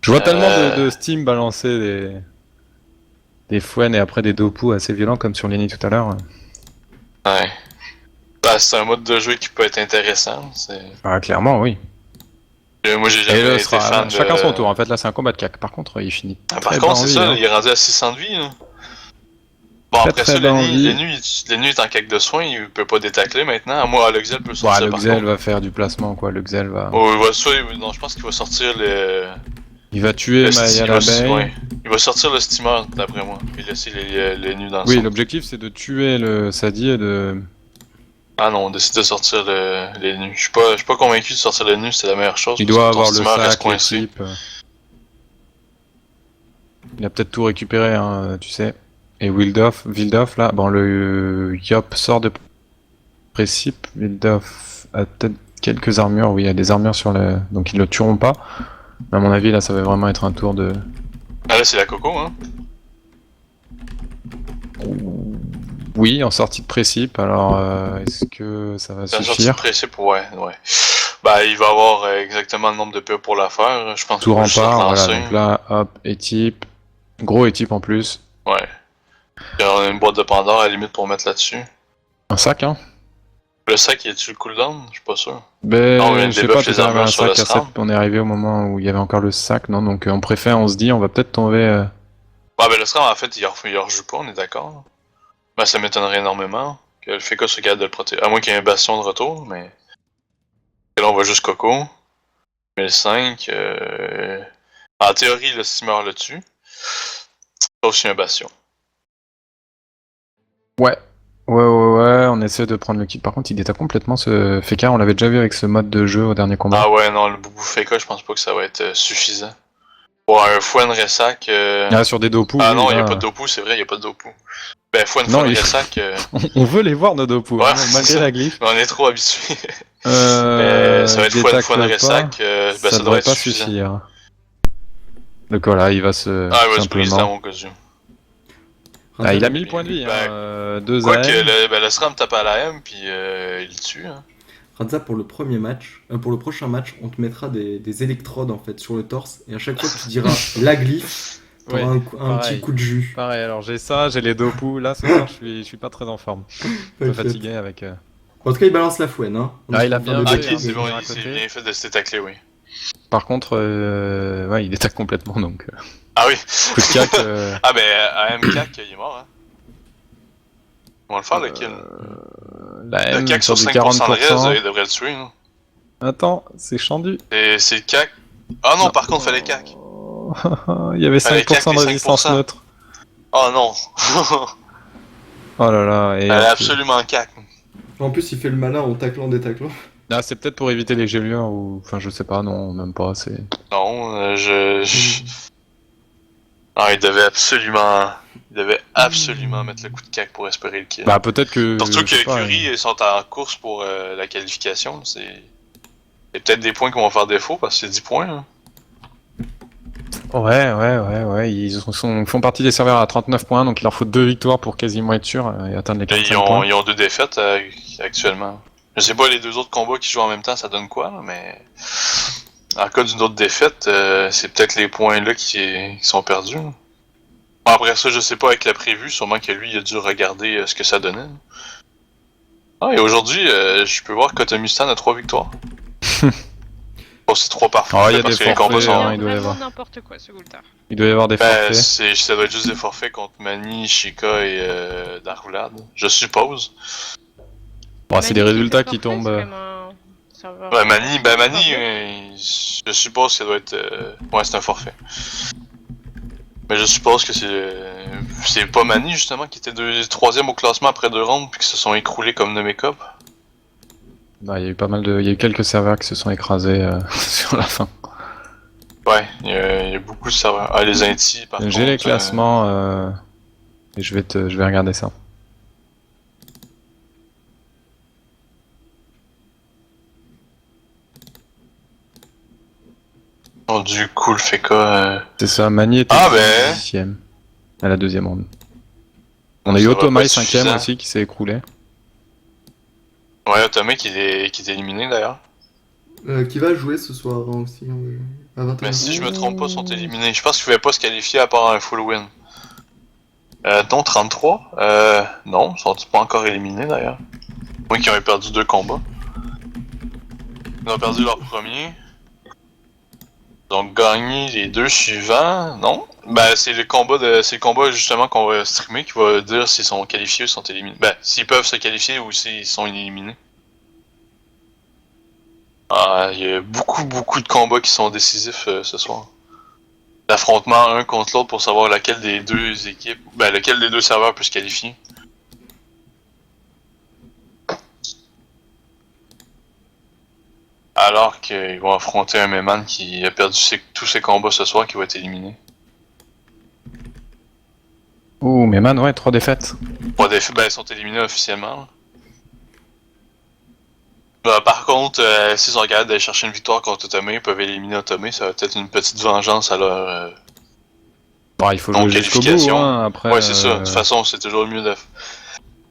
je vois tellement de Steam balancer des fouennes et après des Dopu assez violents comme sur Lenny tout à l'heure. Ouais. Bah, c'est un mode de jeu qui peut être intéressant. Ah, clairement, oui. Moi, j'ai Et jamais là, été fan de... chacun son tour. En fait, là, c'est un combat de cac. Par contre, il finit. Ah, très par contre, bas en c'est vie, ça, hein. il est rendu à 600 de vie. Là. Bon, Très, après très ça, bas en vie. Lenny est en cac de soins, il peut pas détacler maintenant. Moi, Luxel peut Bah, sortir le par Xel contre. va faire du placement, quoi. Le Xel va... Oh, il va non, je pense qu'il va sortir Il va tuer Maya l'abeille. ouais. Il va sortir le steamer, d'après moi. Et laisser les nus dans le Oui, son. l'objectif, c'est de tuer le Sadi et de... Ah non, on décide de sortir les nus. Je suis pas convaincu de sortir les nus, c'est la meilleure chose. Il parce doit que ton avoir le steamer reste sac, coincé. l'équipe. Il a peut-être tout récupéré, hein, tu sais. Et Wildoff, là, bon, le Yop sort de précipe. Wildoff a peut-être quelques armures, oui, il y a des armures sur le... Donc ils le tueront pas. Mais à mon avis, là, ça va vraiment être un tour de... Ah là, c'est la coco, hein. Oui, en sortie de précipe, alors est-ce que ça va C'est la sortie suffire? pressée pour ouais. Bah, il va avoir exactement le nombre de PE pour la faire. Je pense Tout qu'il va juste rempart, relancer. voilà, donc là, hop, équipe. Gros équipe en plus. Ouais. Puis on a une boîte de Pandore à la limite pour mettre là-dessus. Un sac, hein? Le sac, il est-tu le cooldown? Je suis pas sûr. Ben, Non, mais je sais débuff pas, les peut-être on avait armures un sur le sac à 7, SRAM. on est arrivé au moment où il y avait encore le sac, non? Donc on préfère, on se dit, on va peut-être tomber... Bah, ben le SRAM, en fait, il rejoue pas, on est d'accord. Ben, ça m'étonnerait énormément que le FK soit capable de le protéger. À moins qu'il y ait un bastion de retour, mais. Et là, on va juste Coco. 1005. En théorie, le steamer le tue. Sauf s'il y a un bastion. Ouais, on essaie de prendre le kit. Par contre, il détaille complètement ce Fekar, on l'avait déjà vu avec ce mode de jeu au dernier combat. Ah ouais, non, le boubou FK, je pense pas que ça va être suffisant. Pour un Fouane Ressac. Ah, sur des Dopu, Ah oui, non, il y a là. pas de Dopu, c'est vrai, il y a pas de Dopu. Ben, Non, Fouane il- Ressac. On veut les voir nos Dopu, Ouais, hein, c'est malgré ça. la glyphe. On est trop habitués. Mais ça va être détacle Fouane pas, Ressac, ben, ça ça doit devrait être pas suffisant. suffire. Donc voilà, il va se... Ah, il va se briser dans simplement... mon cas. Ah, il a 1000 points de vie, Ben, hein, 2 Quoique, AM. le SRAM tape à la M, puis il le tue. Hein. Radza, pour le premier match, pour le prochain match, on te mettra des électrodes en fait sur le torse et à chaque fois que tu diras la glyphe, t'auras Ouais, un pareil. petit coup de jus. Pareil, alors j'ai ça, j'ai les Dopu, là ce soir je suis pas très en forme. Un peu T'inquiète. fatigué avec... En tout cas, il balance la fouenne. Hein. On Ah, est il a en train bien de Ah, fait, décrire, ok, c'est mais- bon, à il s'est côté. bien fait de se tacler, oui. Par contre, ouais, il détaque complètement, donc... Ah oui. coup de cac... Ah ben, AM CAC, il est mort, hein. On va le faire, le kill. La Le M CAC sur sur du 5% de 40%. res, il devrait le tuer. Non? Attends, c'est Chandu. Et c'est le CAC. Ah non, par contre, fallait CAC. Il y avait Fallait 5% de cac, les résistance 5%. neutre. Oh non. Oh là là, et... Elle est absolument CAC. En plus, il fait le malin en taclant, détaclant. Ah, c'est peut-être pour éviter les gelures, ou... Enfin, je sais pas, non, même pas, c'est... Non, Ah, il devait absolument mettre le coup de CAC pour espérer le kill. Bah, peut-être que... Surtout je sais que pas, Curie ils sont en course pour la qualification. C'est peut-être des points qui vont faire défaut parce que c'est 10 points. Hein. Ouais, ils font partie des serveurs à 39 points, donc il leur faut 2 victoires pour quasiment être sûr et atteindre les Et 45 points. ils ont 2 défaites actuellement. Je sais pas les 2 autres combats qui jouent en même temps, ça donne quoi, là, mais en cas d'une autre défaite, c'est peut-être les points là qui sont perdus. Bon, après ça, je sais pas avec la prévue, sûrement que lui il a dû regarder ce que ça donnait. Ah, et aujourd'hui, je peux voir qu'Otomustan a 3 victoires. Bon, c'est 3 par Ah, il y a parce des que les combats forfaits, sont. hein, il doit y Vraiment avoir. n'importe quoi ce Goultar. Il doit y avoir des Ben, forfaits. ça doit être juste des forfaits contre Mani, Shika et Darvlad, je suppose. Bon, c'est des Mani, résultats c'est qui parfait, tombent... c'est quand même un serveur- Ouais, Mani, Parfait. je suppose que ça doit être. Ouais, c'est un forfait. Mais je suppose que c'est pas Mani justement qui était 3ème au classement après 2 rounds puis qui se sont écroulés comme Nemekop. Bah, il y a eu pas mal de... Il y a eu quelques serveurs qui se sont écrasés sur la fin. Ouais, il y a beaucoup de serveurs. Ah, les Inti par contre. J'ai les classements et je vais regarder ça. Oh, du coup, le Feka. C'est ça, Mani était Ah, ben. 10ème à la 2ème ronde. On a eu Ça va pas Otomai être 5ème suffisant. aussi qui s'est écroulé. Ouais, Otome qui est éliminé d'ailleurs. Qui va jouer ce soir hein, aussi à 21h. Mais si je me trompe pas, ils sont éliminés. Je pense qu'ils pouvaient pas se qualifier à part un full win. Non, 33. Non, ils sont pas encore éliminés d'ailleurs. Moi qui ont perdu 2 combats. Ils ont perdu leur premier. Ils ont gagné les 2 suivants, non? Ben c'est le combat justement qu'on va streamer qui va dire s'ils sont qualifiés ou sont éliminés. Ben, s'ils peuvent se qualifier ou s'ils sont éliminés. Ah, il y a beaucoup de combats qui sont décisifs ce soir. L'affrontement un contre l'autre pour savoir lequel des deux équipes, ben lequel des deux serveurs peut se qualifier. Alors qu'ils vont affronter un Meyman qui a perdu tous ses combats ce soir qui va être éliminé. Ouh, mais man, ouais, 3 défaites. Ben ils sont éliminés officiellement. Par contre, s'ils sont capables d'aller chercher une victoire contre Otome, ils peuvent éliminer Otome, ça va peut-être une petite vengeance à leur Bon, il faut jouer jusqu'au bout, non-qualification. hein, après... Ouais, c'est ça. De toute façon, c'est toujours mieux de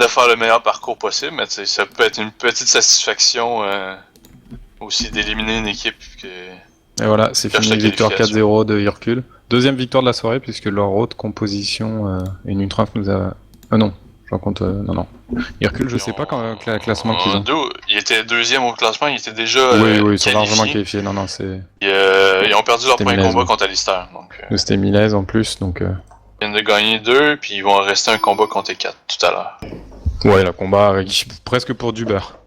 faire le meilleur parcours possible, mais ça peut être une petite satisfaction aussi d'éliminer une équipe que... Et voilà, c'est Cherche fini, la victoire qualification. 4-0 de Hercule. Deuxième victoire de la soirée, puisque leur autre composition, et Nutraf nous a... non, j'en compte... non. Hercule, je sais pas quand classement qu'ils ont. Il était deuxième au classement, il était déjà Oui, ils sont qualifié. largement qualifiés, non, c'est... Ils ont perdu leur C'était premier Milez, combat ouais. contre Alistair, donc... Nous, c'était Milez en plus, donc... Ils viennent de gagner 2, puis ils vont en rester un combat contre 4 tout à l'heure. Ouais, le combat presque pour du beurre.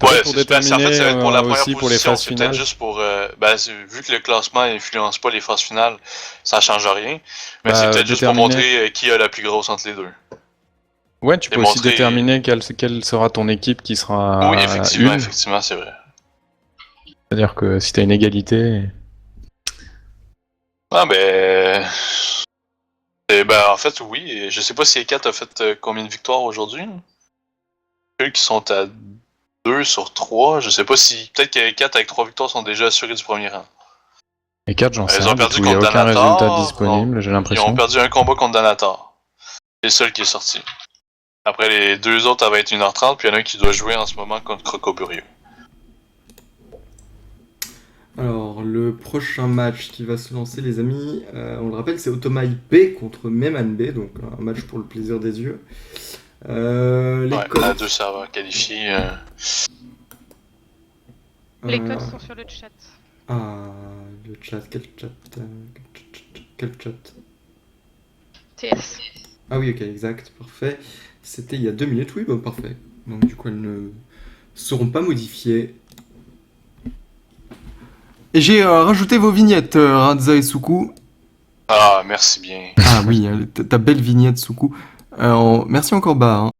Ouais, Pour en fait, ça va être pour la première aussi pour les position, phases c'est peut-être finales. juste pour... vu que le classement influence pas les phases finales, ça change rien. Mais Bah, c'est peut-être juste pour déterminer- montrer qui a la plus grosse entre les deux. Ouais, tu Et peux aussi montrer- déterminer quelle sera ton équipe qui sera Oui, effectivement, une. effectivement, c'est vrai. C'est-à-dire que si t'as une égalité... Ah ben... en fait, oui. Et je sais pas si Ekat a fait combien de victoires aujourd'hui. Ceux qui sont à 2 sur 3, je sais pas si... Peut-être que 4 avec 3 victoires sont déjà assurés du premier rang. Et 4, j'en sais Ils rien ont du perdu tout, il n'y a contre aucun Danator, résultat disponible, j'ai Ils ont l'impression. perdu un combat contre Danator. C'est le seul qui est sorti. Après, les 2 autres, ça va être 1h30, puis il y en a un qui doit jouer en ce moment contre Crocoburio. Alors, le prochain match qui va se lancer, les amis, on le rappelle, c'est Otoma IP contre Meyman B, donc un match pour le plaisir des yeux. Les Ouais, codes, on a 2 serveurs qualifiés. Les euh, codes sont sur le chat. Ah, le chat, quel chat quel chat TS. Ah oui, ok, exact, parfait. C'était il y a 2 minutes, oui, bah parfait. Donc du coup, elles ne seront pas modifiées. Et j'ai rajouté vos vignettes, Radza et Suku. Ah, merci bien. Ah oui, ta belle vignette, Suku. Merci encore, Bah. Hein.